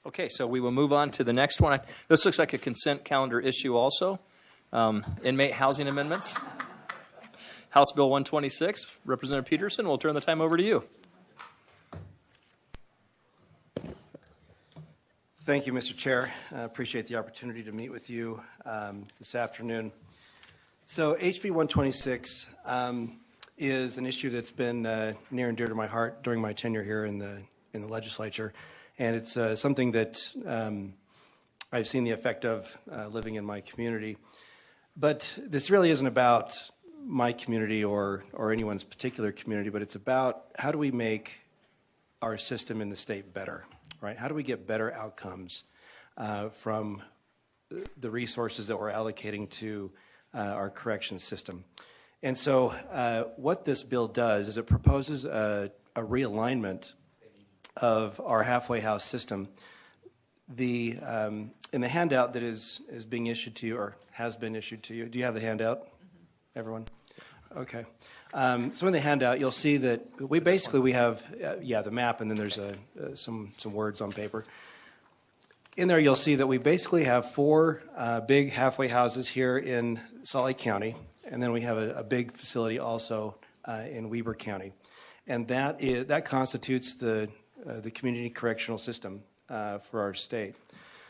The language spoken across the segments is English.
Okay, so we will move on to the next one. This looks like a consent calendar issue also. Inmate housing amendments. House Bill 126. Representative Peterson, we'll turn the time over to you. Thank you, Mr. Chair. I appreciate the opportunity to meet with you this afternoon. So HB126 is an issue that's been near and dear to my heart during my tenure here in the legislature. And it's something that I've seen the effect of living in my community. But this really isn't about my community or anyone's particular community, but it's about how do we make our system in the state better, right? How do we get better outcomes from the resources that we're allocating to our corrections system? And so what this bill does is it proposes a realignment of our halfway house system. In the handout that is being issued to you or has been issued to you, do you have the handout, everyone? Okay. So in the handout, you'll see that we have, the map, and then there's some words on paper. In there, you'll see that we basically have four big halfway houses here in Salt Lake County, and then we have a big facility also in Weber County. And that constitutes the community correctional system for our state.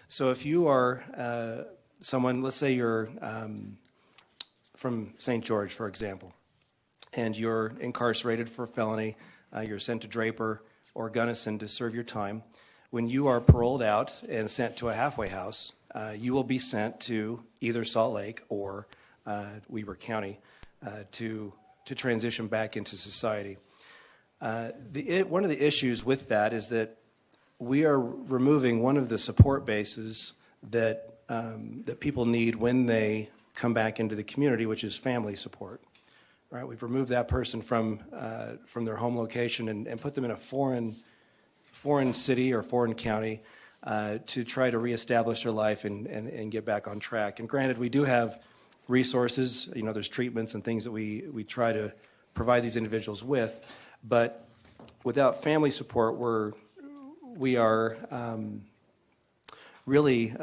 So if you are someone, let's say you're from St. George, for example, and you're incarcerated for a felony, you're sent to Draper or Gunnison to serve your time. When you are paroled out and sent to a halfway house, you will be sent to either Salt Lake or Weber County to transition back into society. One of the issues with that is that we are removing one of the support bases that people need when they come back into the community, which is family support. Right? We've removed that person from their home location and put them in a foreign city or foreign county to try to reestablish their life and get back on track. And granted, we do have resources. There's treatments and things that we try to provide these individuals with. But without family support, we are really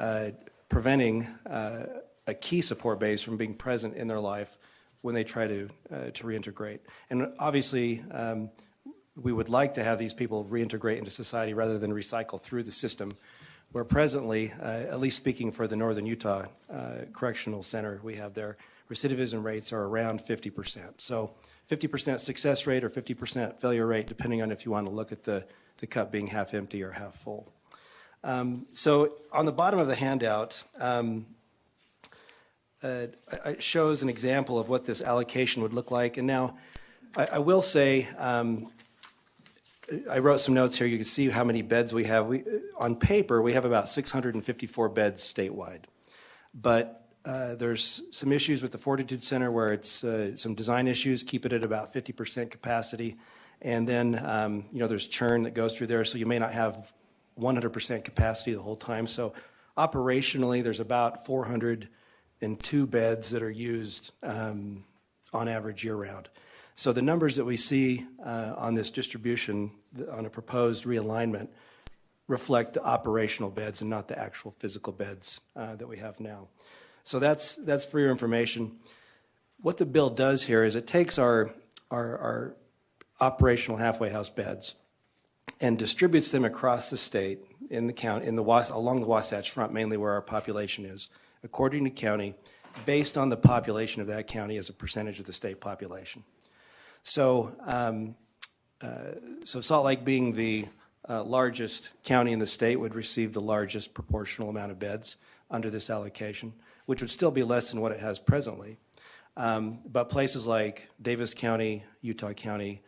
preventing a key support base from being present in their life when they try to reintegrate. And obviously, we would like to have these people reintegrate into society rather than recycle through the system, where presently, at least speaking for the Northern Utah Correctional Center we have there, recidivism rates are around 50%. So 50% success rate or 50% failure rate, depending on if you want to look at the cup being half empty or half full. So on the bottom of the handout, it shows an example of what this allocation would look like. And now, I will say, I wrote some notes here. You can see how many beds we have. On paper, we have about 654 beds statewide. But there's some issues with the Fortitude Center where it's some design issues, keep it at about 50% capacity. And then, there's churn that goes through there, so you may not have 100% capacity the whole time. So operationally, there's about 402 beds that are used on average year-round. So the numbers that we see on this distribution, on a proposed realignment, reflect the operational beds and not the actual physical beds that we have now. So that's for your information. What the bill does here is it takes our operational halfway house beds and distributes them across the state in the county, along the Wasatch Front, mainly where our population is, according to county, based on the population of that county as a percentage of the state population. So, Salt Lake, being the largest county in the state, would receive the largest proportional amount of beds under this allocation, which would still be less than what it has presently. But places like Davis County, Utah County,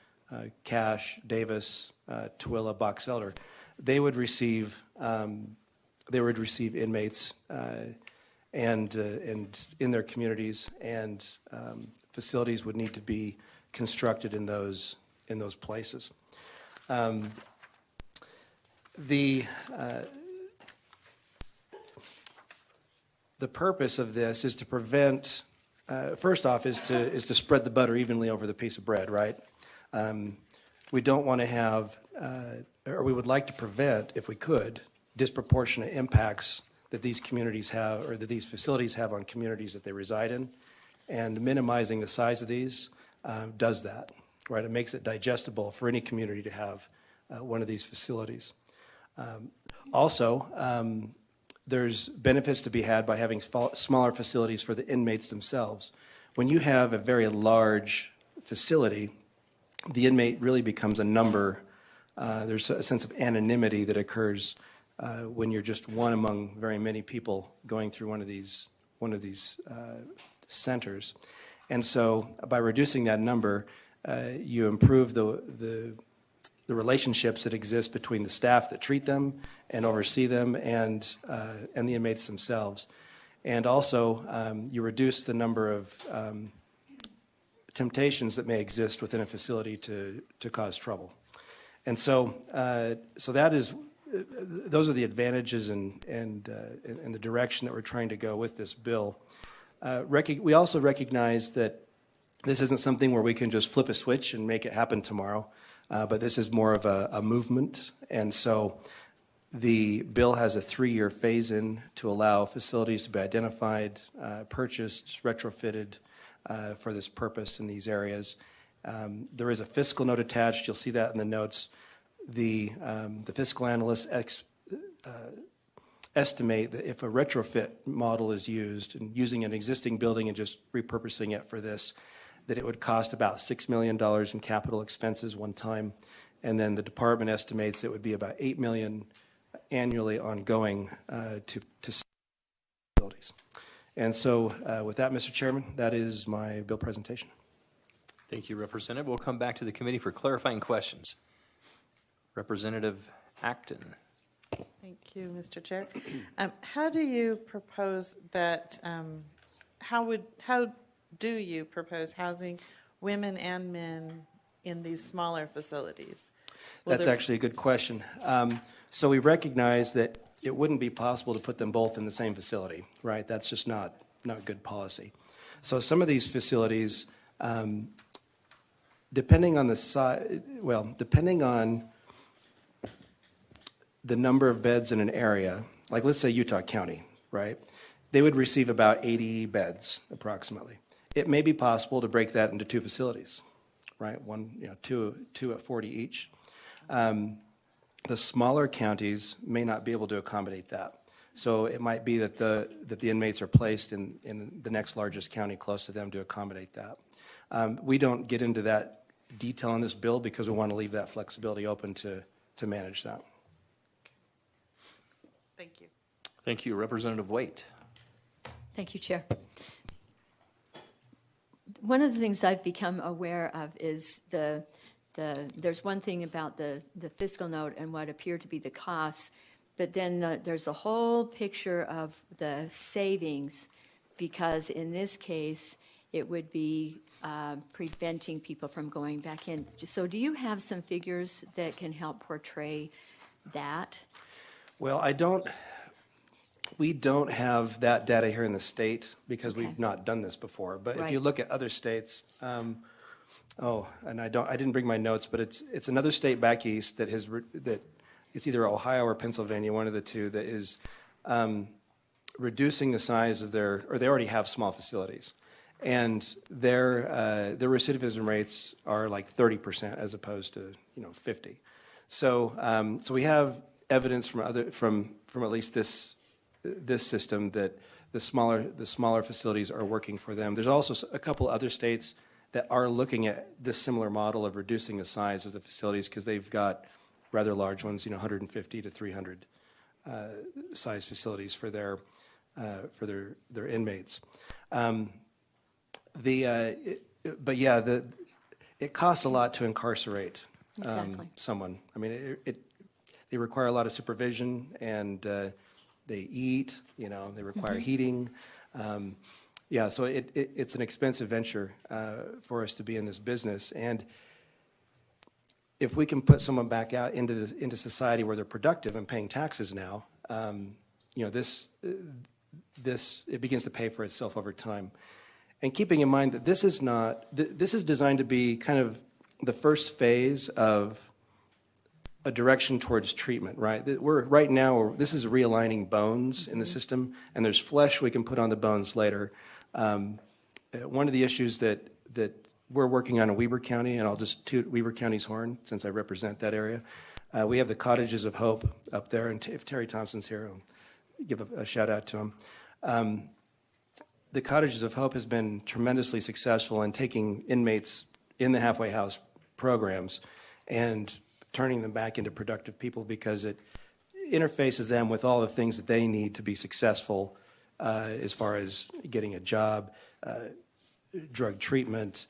Cache, Davis, Tooele, Box Elder, they would receive inmates and in their communities, and facilities would need to be constructed in those places. The purpose of this is to prevent. First off, is to spread the butter evenly over the piece of bread, right? We don't want to have, or we would like to prevent, if we could, disproportionate impacts that these communities have, or that these facilities have on communities that they reside in. And minimizing the size of these does that, right? It makes it digestible for any community to have one of these facilities. Also, there's benefits to be had by having smaller facilities for the inmates themselves. When you have a very large facility, the inmate really becomes a number. There's a sense of anonymity that occurs when you're just one among very many people going through one of these centers. And so by reducing that number, you improve the relationships that exist between the staff that treat them and oversee them and the inmates themselves. And also, you reduce the number of temptations that may exist within a facility to cause trouble. And so, those are the advantages and the direction that we're trying to go with this bill. We also recognize that this isn't something where we can just flip a switch and make it happen tomorrow, but this is more of a movement. And so the bill has a 3-year phase-in to allow facilities to be identified, purchased, retrofitted for this purpose in these areas. There is a fiscal note attached. You'll see that in the notes. The fiscal analysts estimate that if a retrofit model is used and using an existing building and just repurposing it for this, that it would cost about $6 million in capital expenses one time. And then the department estimates it would be about $8 million annually ongoing to facilities. And so with that, Mr. Chairman, that is my bill presentation. Thank you, Representative. We'll come back to the committee for clarifying questions. Representative Acton. Thank you, Mr. Chair. How do you propose that, how do you propose housing women and men in these smaller facilities? That's actually a good question. So we recognize that it wouldn't be possible to put them both in the same facility, right? That's just not good policy. So some of these facilities, depending on the size, depending on the number of beds in an area, like let's say Utah County, right? They would receive about 80 beds approximately. It may be possible to break that into 2 facilities, right? Two at 40 each. The smaller counties may not be able to accommodate that. So it might be that the inmates are placed in the next largest county close to them to accommodate that. We don't get into that detail in this bill because we want to leave that flexibility open to manage that. Thank you. Thank you, Representative Waite. Thank you, Chair. One of the things I've become aware of is there's one thing about the fiscal note and what appear to be the costs, but then there's a whole picture of the savings, because in this case, it would be preventing people from going back in. So do you have some figures that can help portray that? Well, we don't have that data here in the state because we've not done this before. But if you look at other states, and I didn't bring my notes, but it's another state back east that it's either Ohio or Pennsylvania, one of the two, that is reducing the size of or they already have small facilities, and their recidivism rates are like 30% as opposed to 50. So we have evidence from at least this system that the smaller facilities are working for them. There's also a couple other states that are looking at this similar model of reducing the size of the facilities because they've got rather large ones, 150 to 300 size facilities for their inmates. It costs a lot to incarcerate someone. I mean, they require a lot of supervision, and they eat. They require heating. So it's an expensive venture for us to be in this business. And if we can put someone back out into society where they're productive and paying taxes now, it begins to pay for itself over time. And keeping in mind that this is designed to be kind of the first phase of a direction towards treatment, right? Right now, this is realigning bones in the system, and there's flesh we can put on the bones later. One of the issues that we're working on in Weber County, and I'll just toot Weber County's horn since I represent that area. We have the Cottages of Hope up there, and if Terry Thompson's here, I'll give a shout out to him. The Cottages of Hope has been tremendously successful in taking inmates in the halfway house programs and turning them back into productive people because it interfaces them with all the things that they need to be successful as far as getting a job, drug treatment,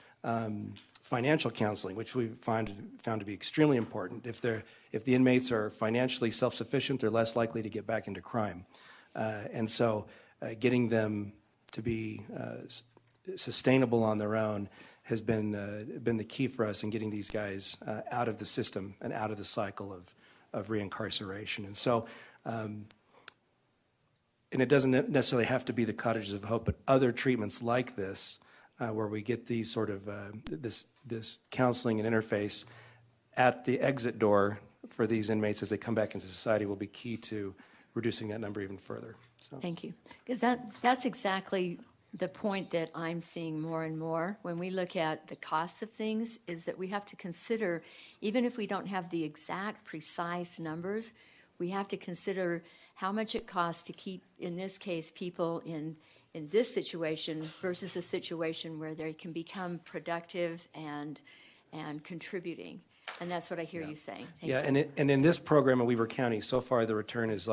financial counseling, which we found to be extremely important. If the inmates are financially self-sufficient, they're less likely to get back into crime. And so getting them to be sustainable on their own has been the key for us in getting these guys out of the system and out of the cycle of reincarceration. And so, and it doesn't necessarily have to be the Cottages of Hope, but other treatments like this, where we get these sort of this counseling and interface at the exit door for these inmates as they come back into society, will be key to reducing that number even further. So. Thank you. Because that's exactly the point that I'm seeing more and more when we look at the costs of things, is that we have to consider, even if we don't have the exact precise numbers, we have to consider how much it costs to keep, in this case, people in this situation versus a situation where they can become productive and contributing. And that's what I hear you saying. Thank you. And in this program in Weber County, so far the return is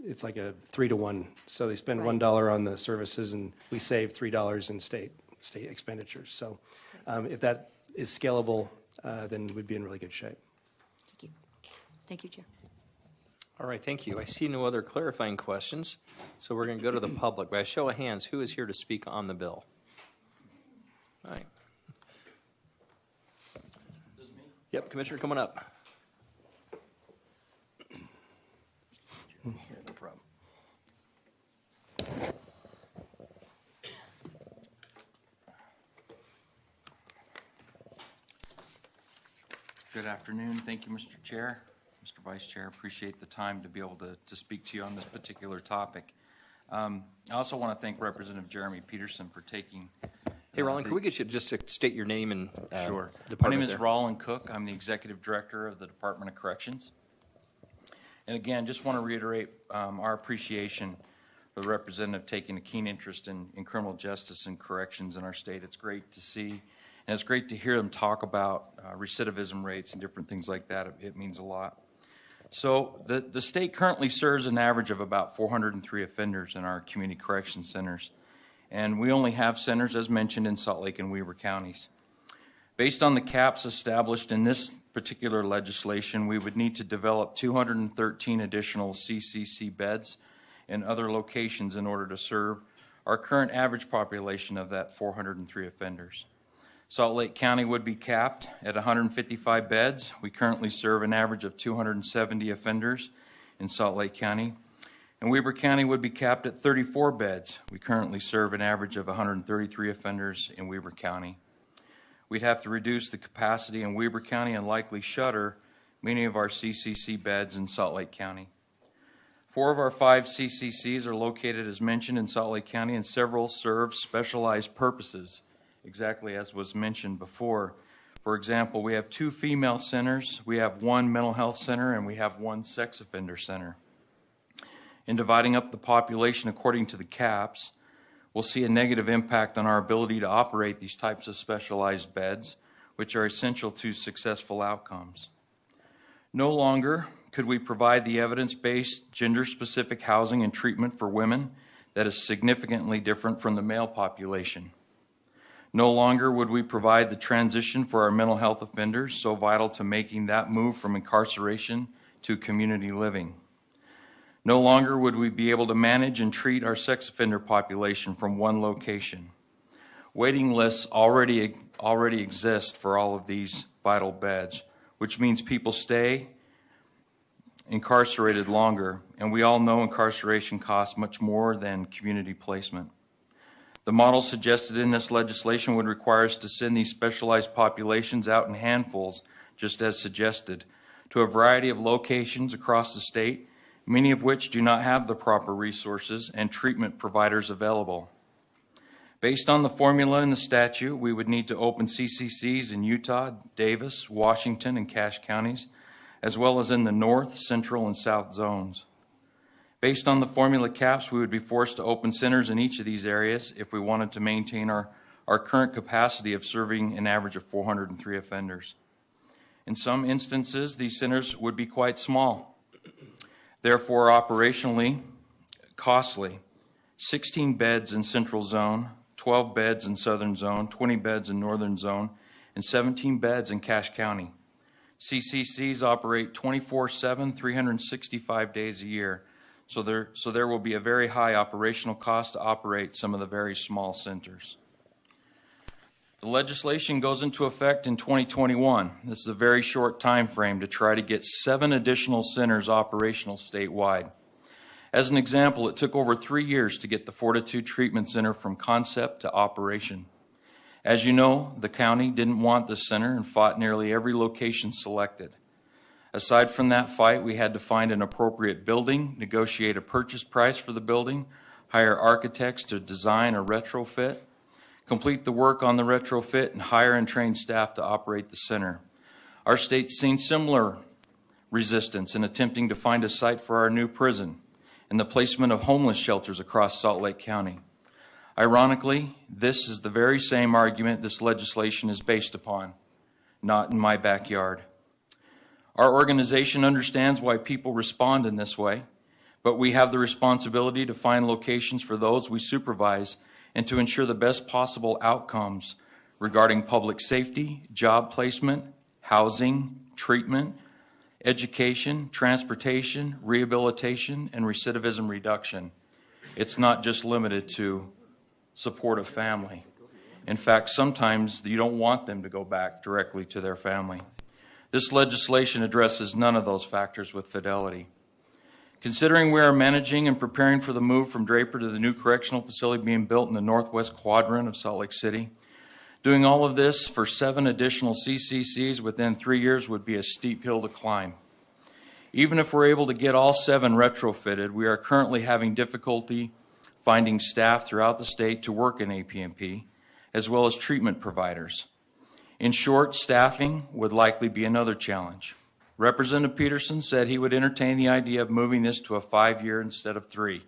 it's like a 3-to-1. So they spend $1 on the services, and we save $3 in state expenditures. So if that is scalable, then we'd be in really good shape. Thank you. Thank you, Chair. All right, thank you. I see no other clarifying questions, so we're going to go to the public. By a show of hands, who is here to speak on the bill? All right. Yep, Commissioner, coming up. No problem. Good afternoon. Thank you, Mr. Chair, Mr. Vice Chair. Appreciate the time to be able to speak to you on this particular topic. I also want to thank Representative Jeremy Peterson for taking. Hey, Roland, can we get you just to state your name and Sure. My department name is there? Roland Cook. I'm the Executive Director of the Department of Corrections. And again, just want to reiterate our appreciation for the representative taking a keen interest in criminal justice and corrections in our state. It's great to see, and it's great to hear them talk about recidivism rates and different things like that. It means a lot. So the state currently serves an average of about 403 offenders in our community correction centers. And we only have centers, as mentioned, in Salt Lake and Weber counties. Based on the caps established in this particular legislation, we would need to develop 213 additional CCC beds in other locations in order to serve our current average population of that 403 offenders. Salt Lake County would be capped at 155 beds. We currently serve an average of 270 offenders in Salt Lake County. And Weber County would be capped at 34 beds. We currently serve an average of 133 offenders in Weber County. We'd have to reduce the capacity in Weber County and likely shutter many of our CCC beds in Salt Lake County. 4 of our 5 CCCs are located, as mentioned, in Salt Lake County, and several serve specialized purposes, exactly as was mentioned before. For example, we have 2 female centers, we have 1 mental health center, and we have 1 sex offender center. In dividing up the population according to the caps, we'll see a negative impact on our ability to operate these types of specialized beds, which are essential to successful outcomes. No longer could we provide the evidence-based, gender-specific housing and treatment for women that is significantly different from the male population. No longer would we provide the transition for our mental health offenders, so vital to making that move from incarceration to community living. No longer would we be able to manage and treat our sex offender population from one location. Waiting lists already exist for all of these vital beds, which means people stay incarcerated longer, and we all know incarceration costs much more than community placement. The model suggested in this legislation would require us to send these specialized populations out in handfuls, just as suggested, to a variety of locations across the state, many of which do not have the proper resources and treatment providers available. Based on the formula in the statute, we would need to open CCCs in Utah, Davis, Washington, and Cache counties, as well as in the north, central, and south zones. Based on the formula caps, we would be forced to open centers in each of these areas if we wanted to maintain our current capacity of serving an average of 403 offenders. In some instances, these centers would be quite small, therefore operationally costly. 16 beds in Central Zone, 12 beds in Southern Zone, 20 beds in Northern Zone, and 17 beds in Cache County. CCCs operate 24/7, 365 days a year, so there will be a very high operational cost to operate some of the very small centers. The legislation goes into effect in 2021. This is a very short time frame to try to get 7 additional centers operational statewide. As an example, it took over 3 years to get the Fortitude Treatment Center from concept to operation. As you know, the county didn't want the center and fought nearly every location selected. Aside from that fight, we had to find an appropriate building, negotiate a purchase price for the building, hire architects to design a retrofit, complete the work on the retrofit, and hire and train staff to operate the center. Our state's seen similar resistance in attempting to find a site for our new prison and the placement of homeless shelters across Salt Lake County. Ironically, this is the very same argument this legislation is based upon. Not in my backyard. Our organization understands why people respond in this way, but we have the responsibility to find locations for those we supervise and to ensure the best possible outcomes regarding public safety, job placement, housing, treatment, education, transportation, rehabilitation, and recidivism reduction. It's not just limited to support of family. In fact, sometimes you don't want them to go back directly to their family. This legislation addresses none of those factors with fidelity. Considering we are managing and preparing for the move from Draper to the new correctional facility being built in the northwest quadrant of Salt Lake City, doing all of this for 7 additional CCCs within 3 years would be a steep hill to climb. Even if we're able to get all 7 retrofitted, we are currently having difficulty finding staff throughout the state to work in APMP, as well as treatment providers. In short, staffing would likely be another challenge. Representative Peterson said he would entertain the idea of moving this to a 5-year instead of 3.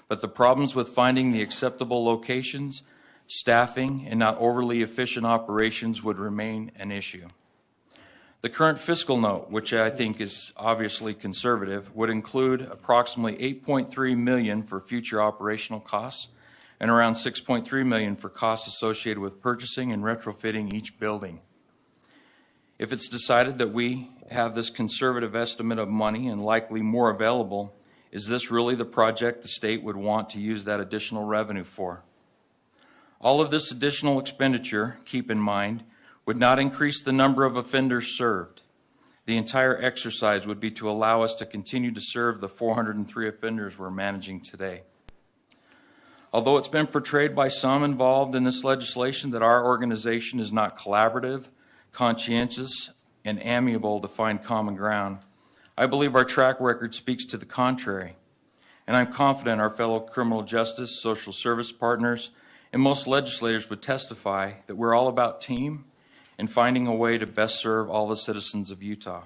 But the problems with finding the acceptable locations, staffing, and not overly efficient operations would remain an issue. The current fiscal note, which I think is obviously conservative, would include approximately $8.3 million for future operational costs and around $6.3 million for costs associated with purchasing and retrofitting each building. If it's decided that we have this conservative estimate of money and likely more available, is this really the project the state would want to use that additional revenue for? All of this additional expenditure, keep in mind, would not increase the number of offenders served. The entire exercise would be to allow us to continue to serve the 403 offenders we're managing today. Although it's been portrayed by some involved in this legislation that our organization is not collaborative, conscientious, and amiable to find common ground, I believe our track record speaks to the contrary. And I'm confident our fellow criminal justice, social service partners, and most legislators would testify that we're all about team and finding a way to best serve all the citizens of Utah.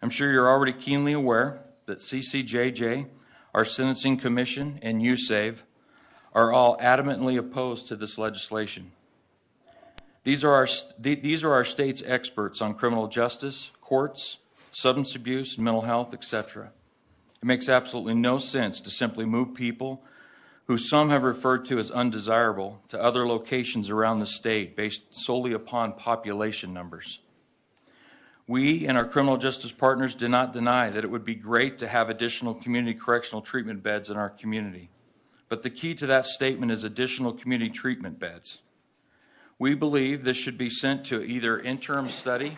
I'm sure you're already keenly aware that CCJJ, our Sentencing Commission, and USAVE are all adamantly opposed to this legislation. These are our state's experts on criminal justice, courts, substance abuse, mental health, etc. It makes absolutely no sense to simply move people who some have referred to as undesirable to other locations around the state based solely upon population numbers. We and our criminal justice partners do not deny that it would be great to have additional community correctional treatment beds in our community. But the key to that statement is additional community treatment beds. We believe this should be sent to either interim study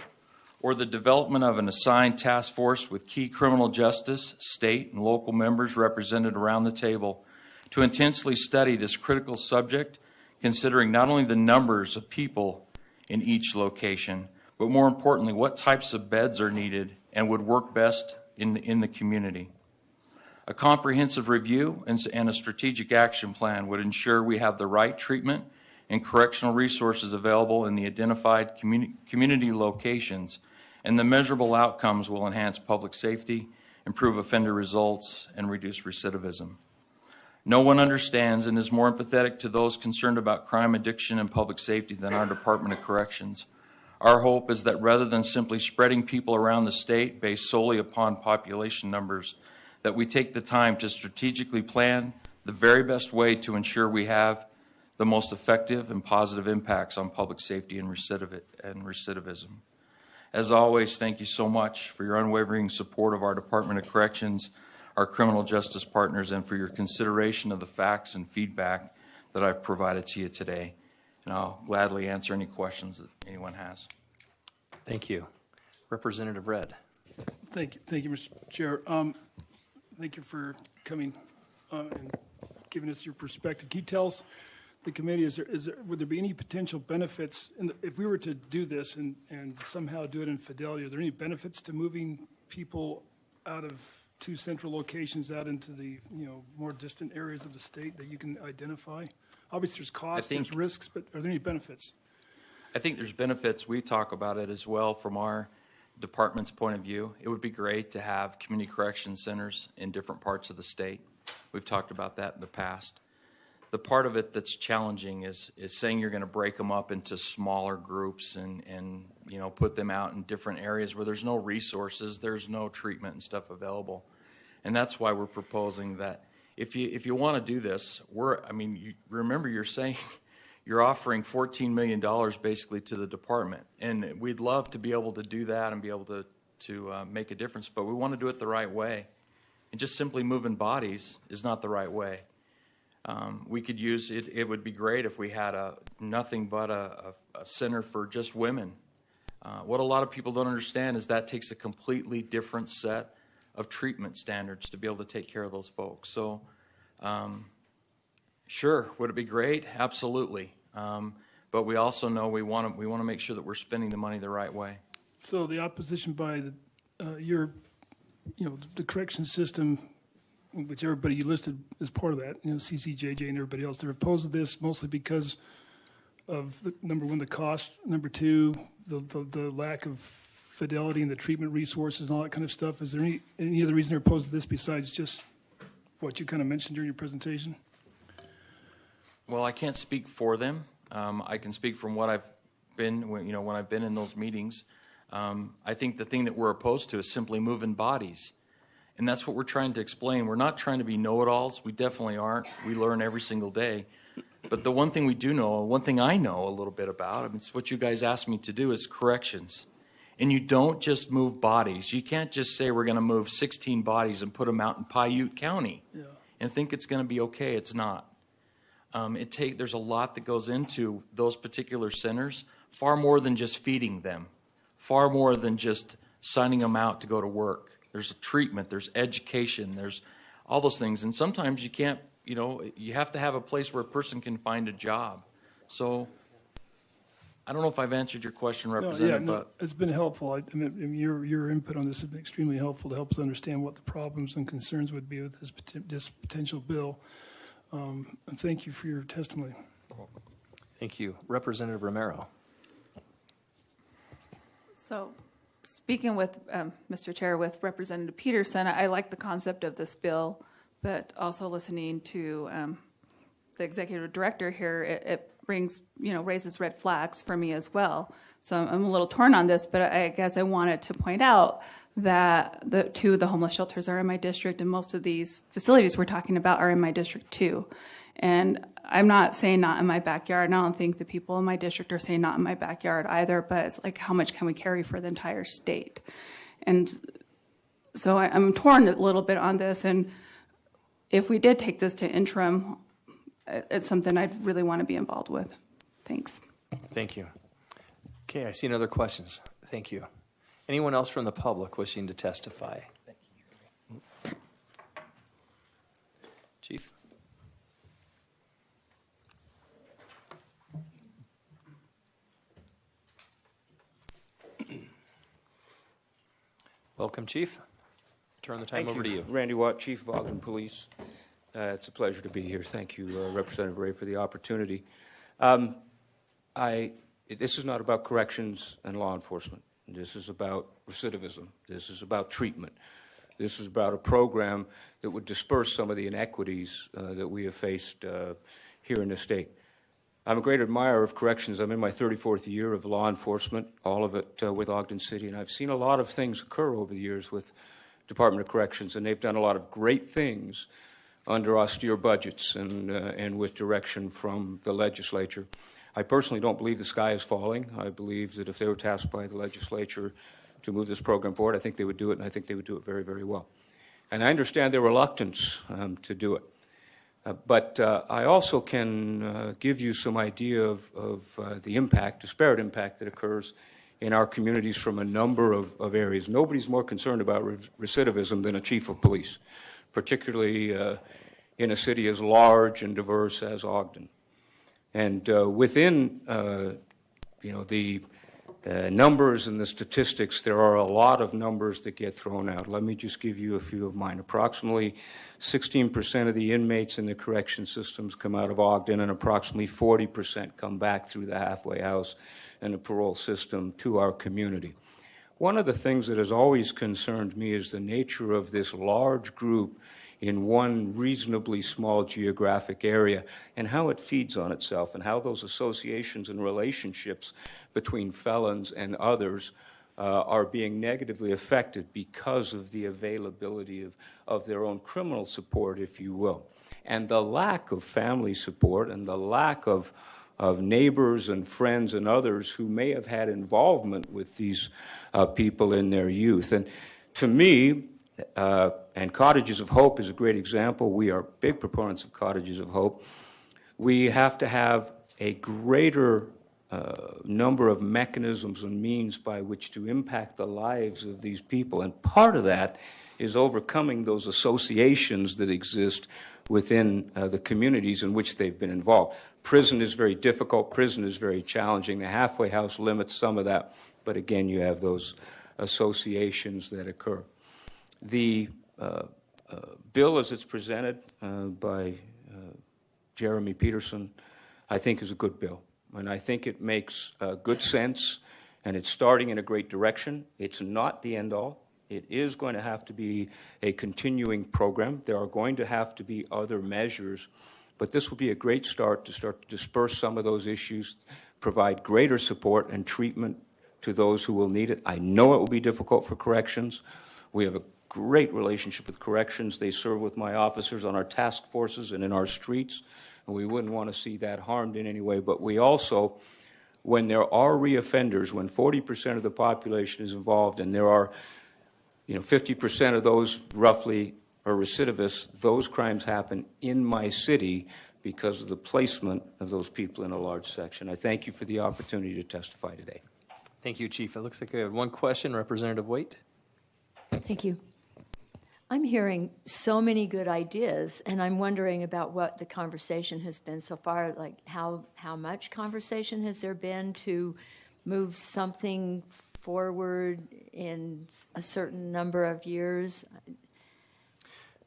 or the development of an assigned task force with key criminal justice, state, and local members represented around the table to intensely study this critical subject, considering not only the numbers of people in each location, but more importantly, what types of beds are needed and would work best in the community. A comprehensive review and a strategic action plan would ensure we have the right treatment and correctional resources available in the identified community locations, and the measurable outcomes will enhance public safety, improve offender results, and reduce recidivism. No one understands and is more empathetic to those concerned about crime, addiction, and public safety than our Department of Corrections. Our hope is that rather than simply spreading people around the state based solely upon population numbers, that we take the time to strategically plan the very best way to ensure we have the most effective and positive impacts on public safety and recidivism. As always, thank you so much for your unwavering support of our Department of Corrections, our criminal justice partners, and for your consideration of the facts and feedback that I've provided to you today. And I'll gladly answer any questions that anyone has. Thank you. Representative Redd. Thank you, Mr. Chair. Thank you for coming and giving us your perspective. Can you tell us, the committee, would there be any potential benefits, if we were to do this and somehow do it in Fidelity, are there any benefits to moving people out of two central locations out into the more distant areas of the state that you can identify? Obviously, there's costs, there's risks, but are there any benefits? I think there's benefits. We talk about it as well from our department's point of view. It would be great to have community correction centers in different parts of the state. We've talked about that in the past. The part of it that's challenging is saying you're going to break them up into smaller groups and put them out in different areas where there's no resources, there's no treatment and stuff available. And that's why we're proposing that if you want to do this, remember you're saying you're offering $14 million basically to the department, and we'd love to be able to do that and be able to make a difference, but we want to do it the right way. And just simply moving bodies is not the right way. We could use it. It would be great if we had nothing but a center for just women. What a lot of people don't understand is that takes a completely different set of treatment standards to be able to take care of those folks. So, sure, would it be great? Absolutely. But we also know we want to make sure that we're spending the money the right way. So the opposition by the correction system, which everybody you listed as part of that, CCJJ and everybody else, they're opposed to this mostly because of number one, the cost, number two, the lack of fidelity in the treatment resources and all that kind of stuff. Is there any other reason they're opposed to this besides just what you kind of mentioned during your presentation? Well, I can't speak for them. I can speak from what I've been, when I've been in those meetings. I think the thing that we're opposed to is simply moving bodies. And that's what we're trying to explain. We're not trying to be know-it-alls. We definitely aren't. We learn every single day. But the one thing we do know, one thing I know a little bit about, it's what you guys asked me to do, is corrections. And you don't just move bodies. You can't just say we're going to move 16 bodies and put them out in Paiute County and think it's going to be okay. It's not. There's a lot that goes into those particular centers, far more than just feeding them, far more than just signing them out to go to work. There's treatment, there's education, there's all those things. And sometimes you can't, you have to have a place where a person can find a job. So I don't know if I've answered your question, Representative. But it's been helpful. I mean, your input on this has been extremely helpful to help us understand what the problems and concerns would be with this potential bill. And thank you for your testimony. Thank you. Representative Romero. So, speaking with Mr. Chair, with Representative Peterson, I like the concept of this bill, but also listening to the executive director here, it brings, raises red flags for me as well. So I'm a little torn on this, but I guess I wanted to point out that two of the homeless shelters are in my district, and most of these facilities we're talking about are in my district too. And I'm not saying not in my backyard, and I don't think the people in my district are saying not in my backyard either, but it's like, how much can we carry for the entire state? And so I'm torn a little bit on this, and if we did take this to interim, it's something I'd really want to be involved with. Thanks. Thank you. Okay, I see no other questions. Thank you. Anyone else from the public wishing to testify? Chief? Welcome, Chief. Turn the time over to you. Randy Watt, Chief of Ogden Police. It's a pleasure to be here. Thank you, Representative Ray, for the opportunity. This is not about corrections and law enforcement. This is about recidivism. This is about treatment. This is about a program that would disperse some of the inequities that we have faced here in the state. I'm a great admirer of corrections. I'm in my 34th year of law enforcement, all of it with Ogden City, and I've seen a lot of things occur over the years with Department of Corrections, and they've done a lot of great things under austere budgets and with direction from the legislature. I personally don't believe the sky is falling. I believe that if they were tasked by the legislature to move this program forward, I think they would do it, and I think they would do it very, very well. And I understand their reluctance to do it. But I also can give you some idea of the impact, disparate impact that occurs in our communities from a number of areas. Nobody's more concerned about recidivism than a chief of police, particularly in a city as large and diverse as Ogden. And within the numbers and the statistics, there are a lot of numbers that get thrown out. Let me just give you a few of mine. Approximately 16% of the inmates in the correction systems come out of Ogden, and approximately 40% come back through the halfway house and the parole system to our community. One of the things that has always concerned me is the nature of this large group in one reasonably small geographic area and how it feeds on itself and how those associations and relationships between felons and others are being negatively affected because of the availability of their own criminal support, if you will. And the lack of family support and the lack of neighbors and friends and others who may have had involvement with these people in their youth. And to me, and Cottages of Hope is a great example. We are big proponents of Cottages of Hope. We have to have a greater number of mechanisms and means by which to impact the lives of these people. And part of that is overcoming those associations that exist within the communities in which they've been involved. Prison is very difficult. Prison is very challenging. The halfway house limits some of that. But again, you have those associations that occur. The bill as it's presented by Jeremy Peterson, I think is a good bill. And I think it makes good sense, and it's starting in a great direction. It's not the end-all. It is going to have to be a continuing program. There are going to have to be other measures, but this will be a great start to disperse some of those issues, provide greater support and treatment to those who will need it. I know it will be difficult for corrections. We have a great relationship with corrections. They serve with my officers on our task forces and in our streets, and we wouldn't want to see that harmed in any way. But we also, when there are reoffenders, when 40% of the population is involved and there are 50% of those roughly are recidivists, those crimes happen in my city because of the placement of those people in a large section. I thank you for the opportunity to testify today. Thank you, Chief. It looks like we have one question. Representative Waite. Thank you. I'm hearing so many good ideas, and I'm wondering about what the conversation has been so far, like how much conversation has there been to move something forward in a certain number of years?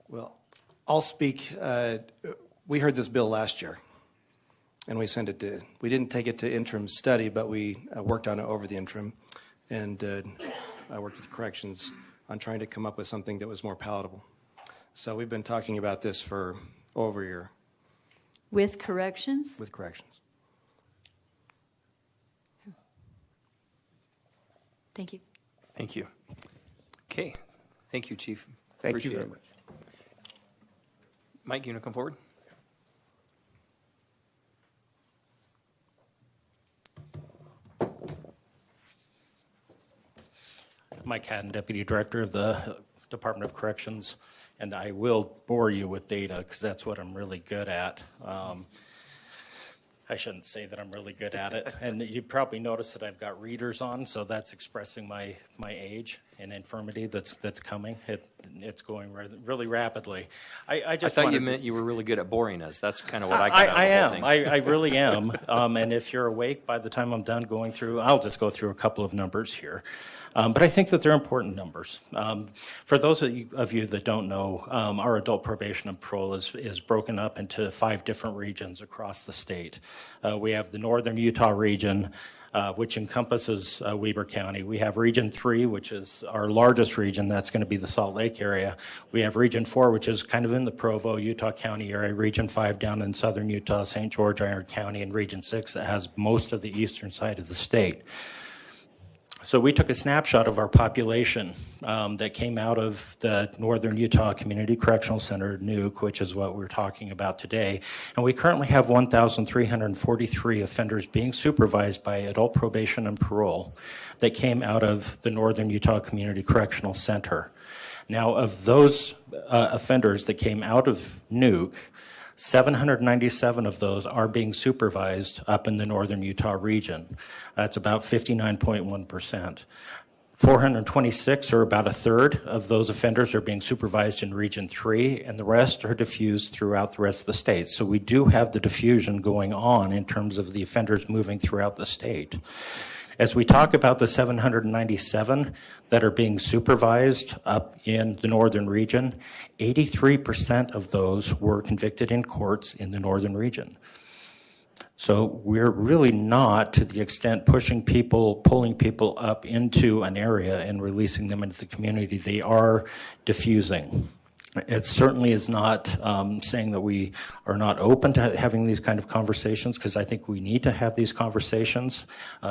Well, I'll speak. We heard this bill last year, and we didn't take it to interim study, but we worked on it over the interim, and I worked with corrections on trying to come up with something that was more palatable. So we've been talking about this for over a year. With corrections? With corrections. Thank you. Thank you. Okay. Thank you, Chief. Thank you very much. Mike, you want to come forward? Mike Haddon, Deputy Director of the Department of Corrections, and I will bore you with data because that's what I'm really good at. I shouldn't say that I'm really good at it. And you probably noticed that I've got readers on, so that's expressing my age. an infirmity that's coming. It's going really rapidly. I I just thought you wanted- meant you were really good at boring us. That's kind of what I got out of I the whole am. thing. I really am. And if you're awake by the time I'm done going through, I'll just go through a couple of numbers here. But I think that they're important numbers. For those of you that don't know, our adult probation and parole is broken up into 5 different regions across the state. We have the northern Utah region, which encompasses Weber County. We have Region 3, which is our largest region. That's going to be the Salt Lake area. We have Region 4, which is kind of in the Provo, Utah County area. Region 5 down in southern Utah, St. George, Iron County, and Region 6 that has most of the eastern side of the state. So we took a snapshot of our population that came out of the Northern Utah Community Correctional Center, NUC, which is what we're talking about today. And we currently have 1,343 offenders being supervised by adult probation and parole that came out of the Northern Utah Community Correctional Center. Now, of those offenders that came out of NUC, 797 of those are being supervised up in the northern Utah region. That's about 59.1%. 426, or about a third, of those offenders are being supervised in Region 3, and the rest are diffused throughout the rest of the state. So we do have the diffusion going on in terms of the offenders moving throughout the state. As we talk about the 797 that are being supervised up in the northern region, 83% of those were convicted in courts in the northern region. So we're really not, to the extent, pulling people up into an area and releasing them into the community. They are diffusing. It certainly is not saying that we are not open to having these kind of conversations, because I think we need to have these conversations,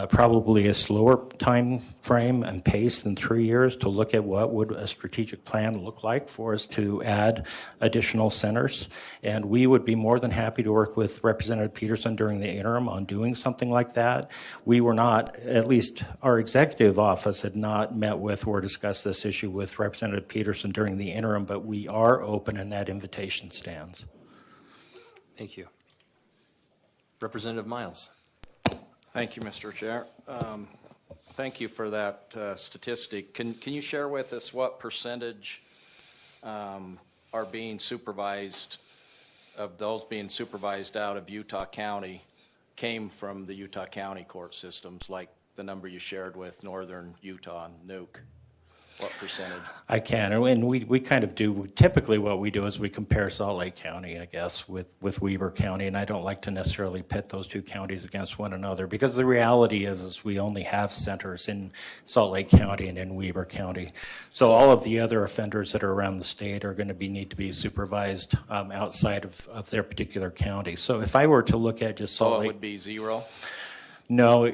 probably a slower time frame and pace than 3 years, to look at what would a strategic plan look like for us to add additional centers. And we would be more than happy to work with Representative Peterson during the interim on doing something like that. We were not, at least our executive office had not met with or discussed this issue with Representative Peterson during the interim, but we are open and that invitation stands. Thank you. Representative Miles. Thank you, Mr. Chair. Thank you for that statistic. Can you share with us what percentage are being supervised, of those being supervised out of Utah County, came from the Utah County court systems, like the number you shared with Northern Utah and NUC? What percentage? I can, and we kind of do, typically what we do is we compare Salt Lake County, I guess, with Weber County, and I don't like to necessarily pit those two counties against one another, because the reality is we only have centers in Salt Lake County and in Weber County. So all of the other offenders that are around the state are going to need to be supervised outside of their particular county. So if I were to look at just Salt Lake... So it would be zero? No,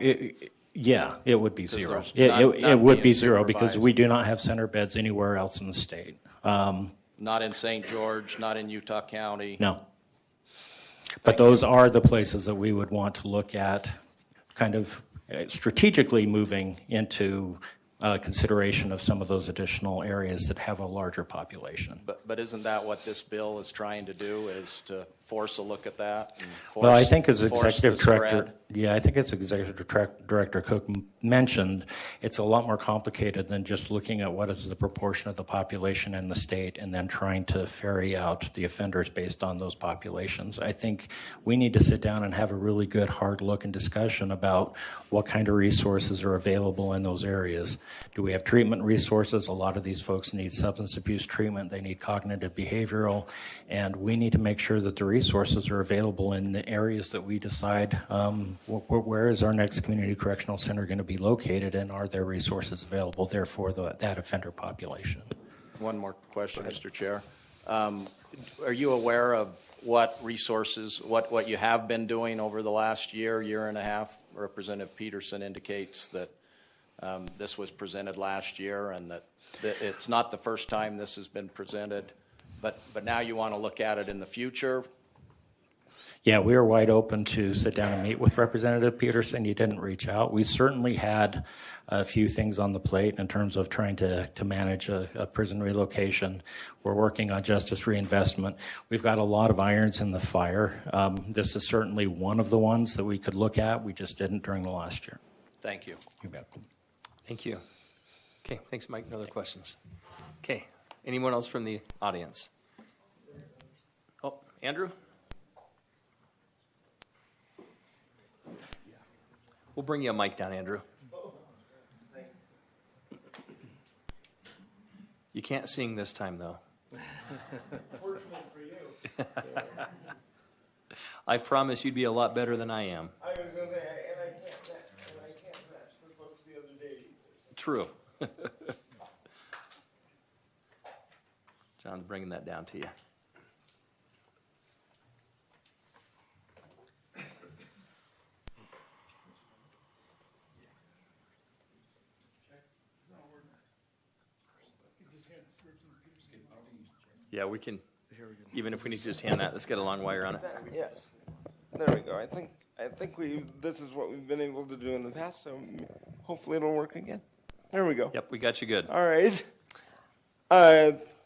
yeah, it would be zero. There's It would be being zero because supervised. we do not have center beds anywhere else in the state. Not in St. George, not in Utah County? No. But those are the places that we would want to look at kind of strategically moving into consideration of some of those additional areas that have a larger population. But isn't that what this bill is trying to do, is to force a look at that? And Well, I force- think as force Executive the Director, spread? yeah, I think as Executive Director Cook mentioned, it's a lot more complicated than just looking at what is the proportion of the population in the state and then trying to ferry out the offenders based on those populations. I think we need to sit down and have a really good hard look and discussion about what kind of resources are available in those areas. Do we have treatment resources? A lot of these folks need substance abuse treatment. They need cognitive behavioral, and we need to make sure that the resources are available in the areas that we decide where is our next community correctional center going to be located, and are there resources available there for that offender population? One more question, Mr. Chair. Are you aware of what resources, what you have been doing over the last year and a half? Representative Peterson indicates that this was presented last year, and that it's not the first time this has been presented, but now you want to look at it in the future. Yeah, we are wide open to sit down and meet with Representative Peterson. He didn't reach out. We certainly had a few things on the plate in terms of trying to manage a prison relocation. We're working on justice reinvestment. We've got a lot of irons in the fire. This is certainly one of the ones that we could look at. We just didn't during the last year. Thank you. You're welcome. Thank you. Okay, thanks, Mike. No other questions. Okay, anyone else from the audience? Oh, Andrew? We'll bring you a mic down, Andrew. You can't sing this time, though. Fortunate for you. I promise you'd be a lot better than I am. I was going to say, and I can't match the folks the other day. True. John's bringing that down to you. Yeah, we can, even if we need to just hand that, let's get a long wire on it. Yes. There we go. I think this is what we've been able to do in the past, so hopefully it'll work again. There we go. Yep, we got you good. All right.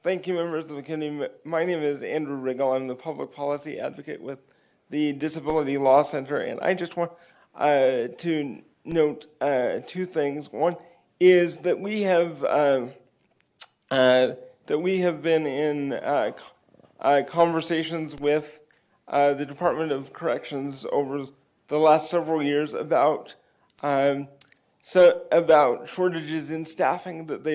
Thank you, members of the committee. My name is Andrew Riggle. I'm the public policy advocate with the Disability Law Center, and I just want to note two things. One is that we have been in conversations with the Department of Corrections over the last several years about shortages in staffing that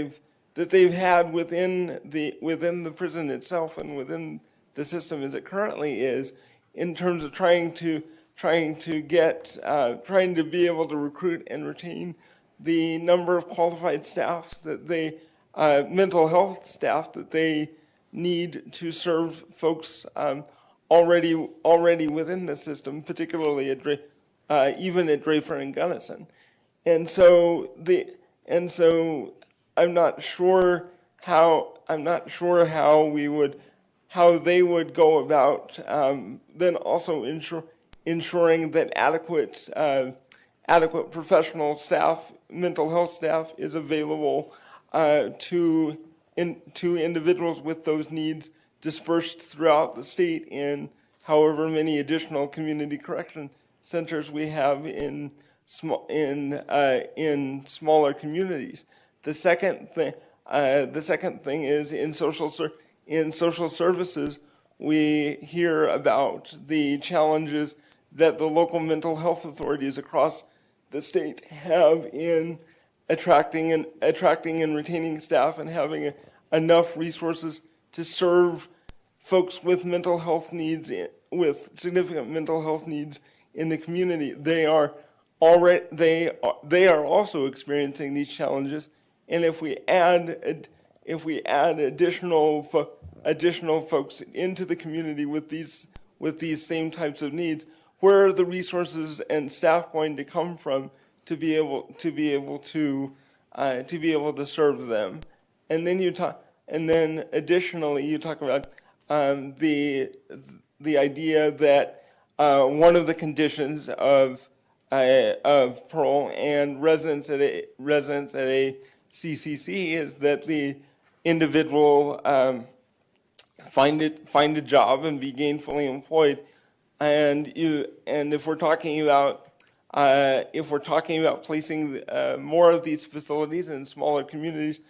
they've had within the prison itself and within the system as it currently is, in terms of trying to be able to recruit and retain the number of qualified staff that they mental health staff that they need to serve folks already within the system, particularly even at Draper and Gunnison. And so I'm not sure how they would go about then also ensuring that adequate professional staff, mental health staff, is available to individuals with those needs dispersed throughout the state in however many additional community correction centers we have in smaller communities. The second thing is in social services, we hear about the challenges that the local mental health authorities across the state have in attracting and retaining staff and having enough resources to serve folks with mental health needs, with significant mental health needs in the community. They are also experiencing these challenges, and if we add additional folks into the community with these same types of needs, where are the resources and staff going to come from to be able to serve them? And then additionally you talk about the idea that one of the conditions of parole and residence at a CCC is that the individual find a job and be gainfully employed. And if we're talking about placing more of these facilities in smaller communities,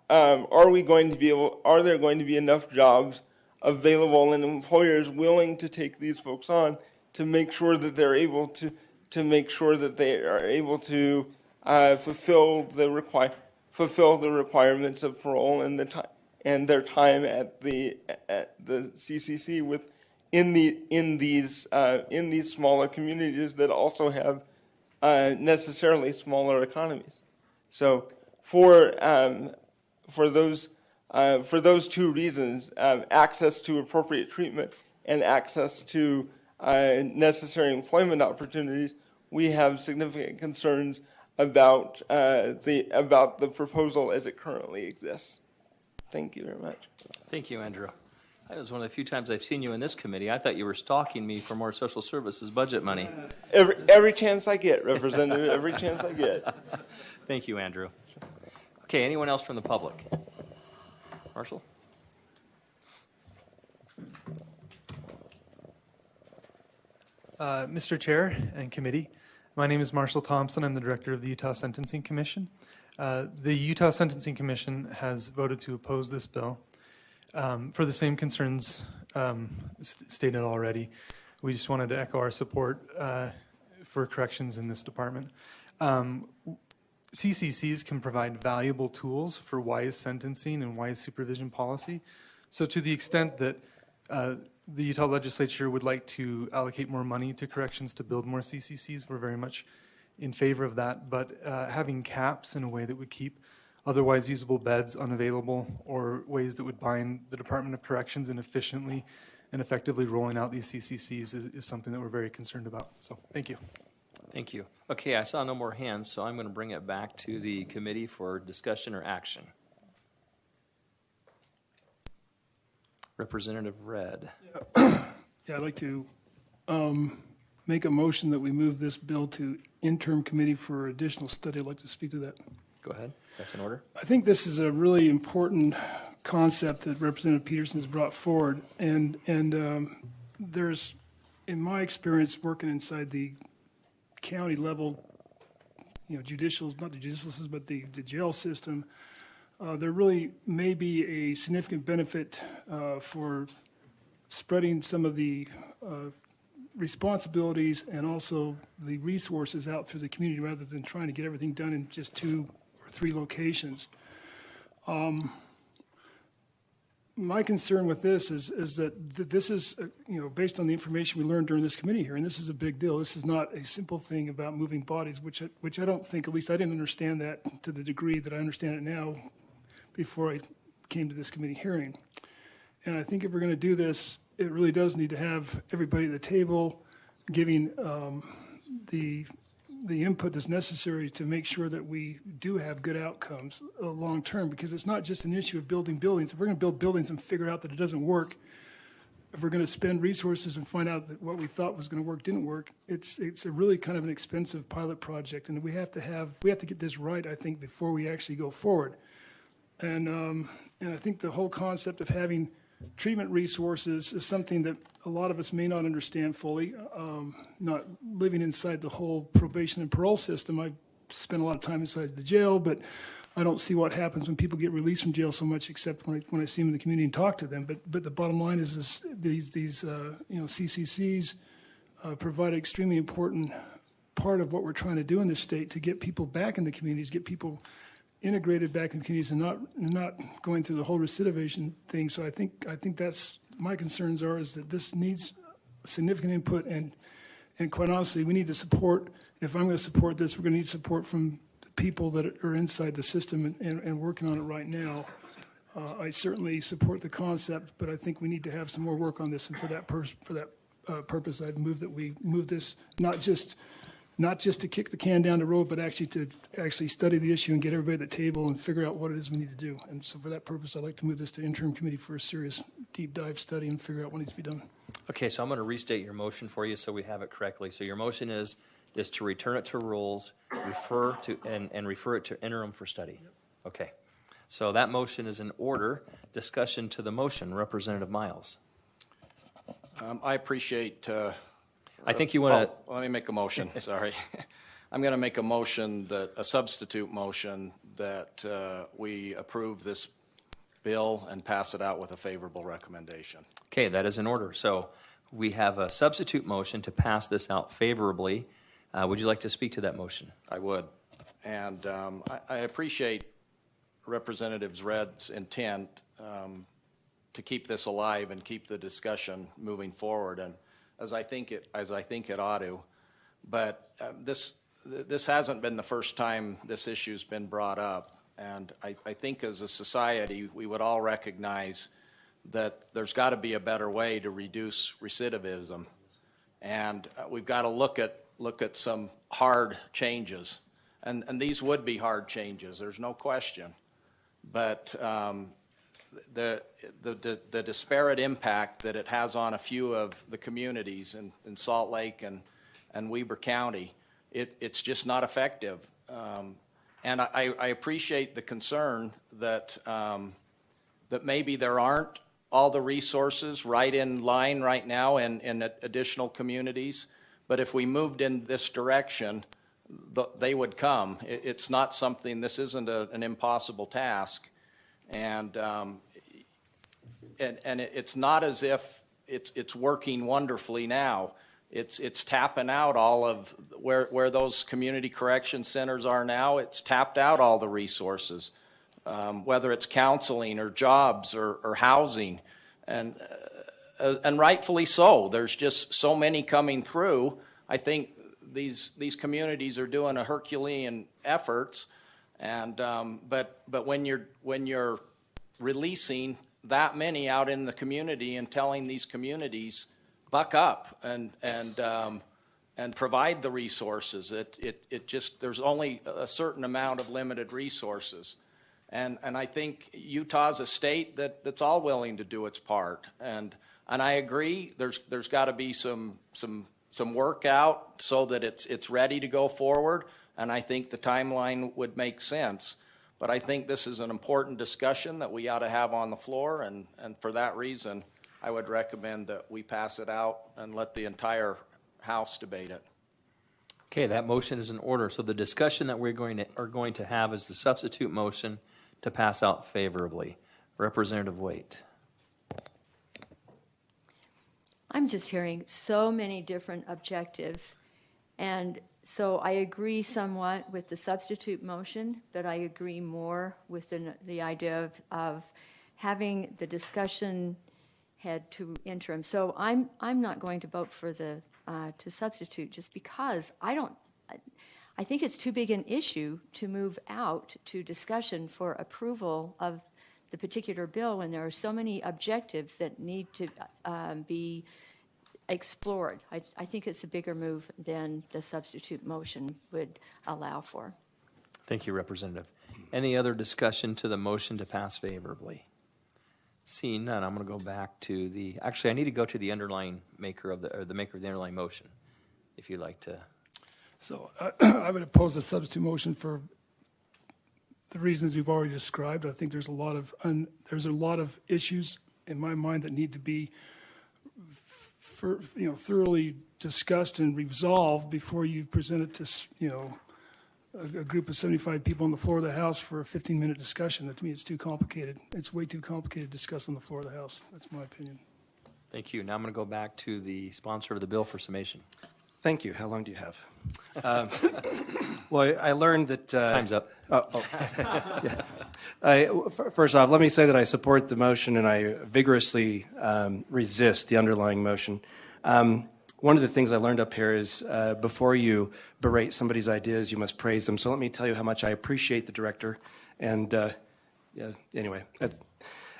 are there going to be enough jobs available and employers willing to take these folks on to make sure that they're able to fulfill the requirements of parole and their time at the CCC in these smaller communities that also have necessarily smaller economies. So for those two reasons, access to appropriate treatment and access to necessary employment opportunities, we have significant concerns about the proposal as it currently exists. Thank you very much. Thank you, Andrew. That was one of the few times I've seen you in this committee. I thought you were stalking me for more social services budget money. Every chance I get, Representative, every chance I get. Thank you, Andrew. Okay, anyone else from the public? Marshall? Mr. Chair and committee, my name is Marshall Thompson. I'm the director of the Utah Sentencing Commission. The Utah Sentencing Commission has voted to oppose this bill for the same concerns stated already. We just wanted to echo our support for corrections in this department. CCCs can provide valuable tools for wise sentencing and wise supervision policy. So to the extent that the Utah legislature would like to allocate more money to corrections to build more CCCs, we're very much in favor of that. But having caps in a way that would keep otherwise usable beds unavailable, or ways that would bind the Department of Corrections in efficiently and effectively rolling out these CCCs is something that we're very concerned about. So thank you. Thank you. Okay, I saw no more hands, so I'm going to bring it back to the committee for discussion or action. Representative Red. Yeah, I'd like to make a motion that we move this bill to interim committee for additional study. I'd like to speak to that. Go ahead. That's in order. I think this is a really important concept that Representative Peterson has brought forward, and there's, in my experience working inside the county level, judicials, not the judicial system, but the jail system, there really may be a significant benefit for spreading some of the responsibilities and also the resources out through the community rather than trying to get everything done in just 2 or 3 locations. My concern with this is that this is, based on the information we learned during this committee hearing, this is a big deal. This is not a simple thing about moving bodies, which I don't think, at least I didn't understand that to the degree that I understand it now before I came to this committee hearing. And I think if we're going to do this, it really does need to have everybody at the table giving the input that's necessary to make sure that we do have good outcomes long term, because it's not just an issue of building buildings. If we're going to build buildings and figure out that it doesn't work, if we're going to spend resources and find out that what we thought was going to work didn't work, it's a really kind of an expensive pilot project, and we have to get this right, I think, before we actually go forward. And I think the whole concept of having treatment resources is something that a lot of us may not understand fully. Not living inside the whole probation and parole system, I spent a lot of time inside the jail, but I don't see what happens when people get released from jail so much, except when I see them in the community and talk to them. But the bottom line is these CCCs provide an extremely important part of what we're trying to do in this state to get people back in the communities, get people integrated back in the communities, and not going through the whole recidivation thing. So I think that's my concerns is that this needs significant input, and quite honestly, we need to support. If I'm going to support this, we're going to need support from the people that are inside the system and working on it right now. I certainly support the concept, but I think we need to have some more work on this, and for that purpose, I'd move that we move this not just to kick the can down the road, but actually to study the issue and get everybody at the table and figure out what it is we need to do. And so for that purpose, I'd like to move this to interim committee for a serious deep dive study and figure out what needs to be done. Okay, so I'm going to restate your motion for you so we have it correctly. So your motion is to return it to rules, refer it to interim for study. Yep. Okay. So that motion is in order. Discussion to the motion. Representative Miles. I appreciate... I think you want to... let me make a motion, sorry. I'm going to make a substitute motion that we approve this bill and pass it out with a favorable recommendation. Okay, that is in order. So we have a substitute motion to pass this out favorably. Would you like to speak to that motion? I would. And I appreciate Representative Red's intent to keep this alive and keep the discussion moving forward. And as I think it ought to, but this hasn't been the first time this issue's been brought up, and I think as a society we would all recognize that there's got to be a better way to reduce recidivism, and we've got to look at some hard changes, and these would be hard changes. There's no question, but the disparate impact that it has on a few of the communities in Salt Lake and Weber County, it's just not effective. And I appreciate the concern that maybe there aren't all the resources right in line right now in additional communities, but if we moved in this direction, they would come. It's not something, this isn't an impossible task. And it's not as if it's working wonderfully now. It's tapping out all of where those community correction centers are now. It's tapped out all the resources, whether it's counseling or jobs or housing, and rightfully so. There's just so many coming through. I think these communities are doing a Herculean efforts, and but when you're releasing that many out in the community and telling these communities buck up and provide the resources, it just, there's only a certain amount of limited resources, and I think Utah's a state that's all willing to do its part, and I agree there's got to be some work out so that it's ready to go forward, and I think the timeline would make sense. But I think this is an important discussion that we ought to have on the floor, and for that reason, I would recommend that we pass it out and let the entire House debate it. Okay, that motion is in order. So the discussion that we're going to have is the substitute motion to pass out favorably. Representative Waite. I'm just hearing so many different objectives, and so I agree somewhat with the substitute motion, but I agree more with the idea of having the discussion head to interim. So I'm not going to vote for the to substitute, just because I think it's too big an issue to move out to discussion for approval of the particular bill when there are so many objectives that need to be explored. I think it's a bigger move than the substitute motion would allow for. Thank you, Representative. Any other discussion to the motion to pass favorably? Seeing none, I'm going to go back to actually, I need to go to the underlying maker of the maker of the underlying motion, if you'd like to. So I would oppose the substitute motion for the reasons we've already described. I think there's a lot of issues in my mind that need to be thoroughly discussed and resolved before you present it to a group of 75 people on the floor of the House for a 15-minute discussion. To me, it's too complicated. It's way too complicated to discuss on the floor of the House. That's my opinion. Thank you. Now I'm going to go back to the sponsor of the bill for summation. Thank you. How long do you have? Well, I learned that... Time's up. Yeah. First off, let me say that I support the motion and I vigorously resist the underlying motion. One of the things I learned up here is before you berate somebody's ideas, you must praise them. So let me tell you how much I appreciate the director. And yeah, anyway,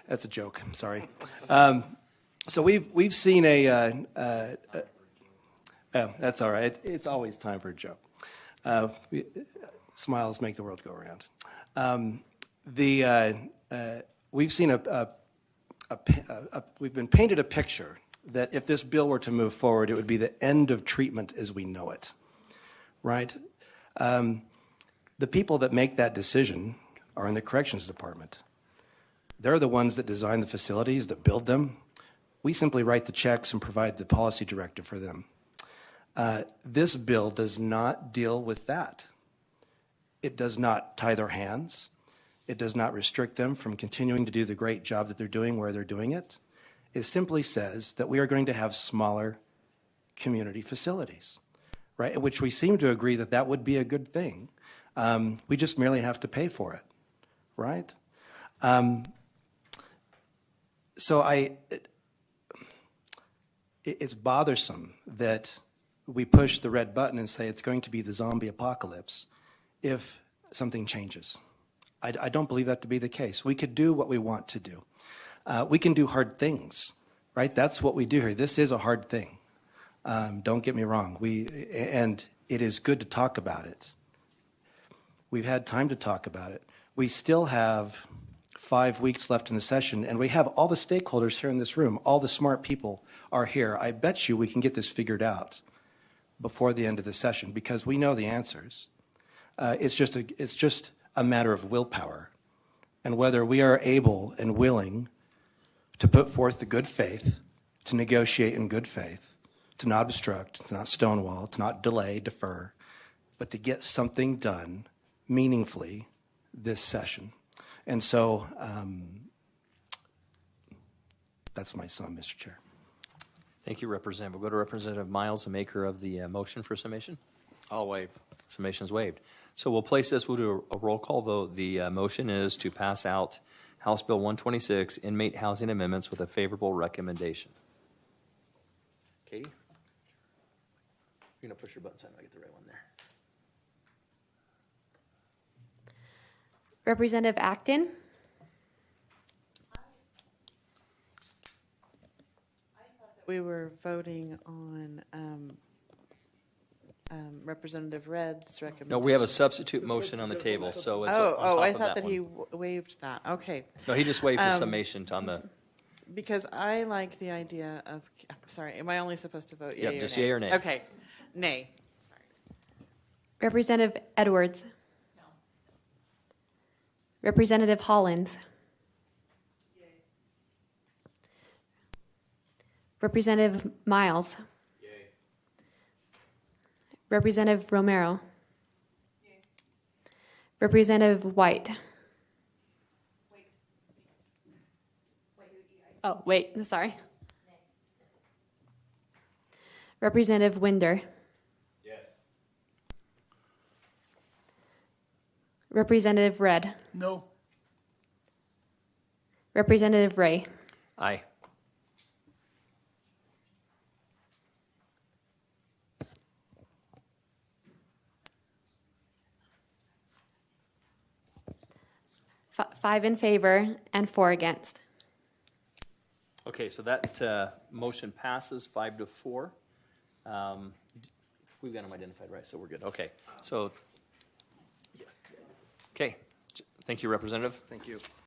that's a joke. I'm sorry. So we've seen oh, that's all right. It's always time for a joke. Smiles make the world go around. We've seen we've been painted a picture that if this bill were to move forward, it would be the end of treatment as we know it, right? The people that make that decision are in the corrections department. They're the ones that design the facilities, that build them. We simply write the checks and provide the policy directive for them. This bill does not deal with that. It does not tie their hands. It does not restrict them from continuing to do the great job that they're doing where they're doing it. It simply says that we are going to have smaller community facilities, right? Which we seem to agree that would be a good thing. We just merely have to pay for it, right? So it's bothersome that we push the red button and say it's going to be the zombie apocalypse if something changes. I don't believe that to be the case. We could do what we want to do. We can do hard things, right? That's what we do here. This is a hard thing. Don't get me wrong. And it is good to talk about it. We've had time to talk about it. We still have 5 weeks left in the session, and we have all the stakeholders here in this room. All the smart people are here. I bet you we can get this figured out before the end of the session because we know the answers. It's just a matter of willpower and whether we are able and willing to put forth the good faith, to negotiate in good faith, to not obstruct, to not stonewall, to not delay, defer, but to get something done meaningfully this session. And so that's my sum, Mr. Chair. Thank you, Representative. We'll go to Representative Miles, the maker of the motion for summation. I'll waive. Summation is waived. So we'll place this, we'll do a roll call vote. The motion is to pass out House Bill 126, inmate housing amendments with a favorable recommendation. Katie? You're going to push your button so I get the right one there. Representative Acton. We were voting on Representative Red's recommendation. No, we have a substitute motion on the table, so it's on top I of thought that one. he waived that. Okay. No, he just waived his summation on the, Because I like the idea of, I'm sorry, am I only supposed to vote yea Yep, or nay? just yea or nay. Okay, nay. Representative Edwards. Representative Hollins. Representative Miles. Representative Romero. Representative White. Oh, wait, sorry. Representative Winder. Representative Red. No. Representative Ray. aye. Five in favor and 4 against. Okay, so that motion passes 5-4. We've got them identified, right? So we're good. Okay, so, okay. Thank you, Representative. Thank you.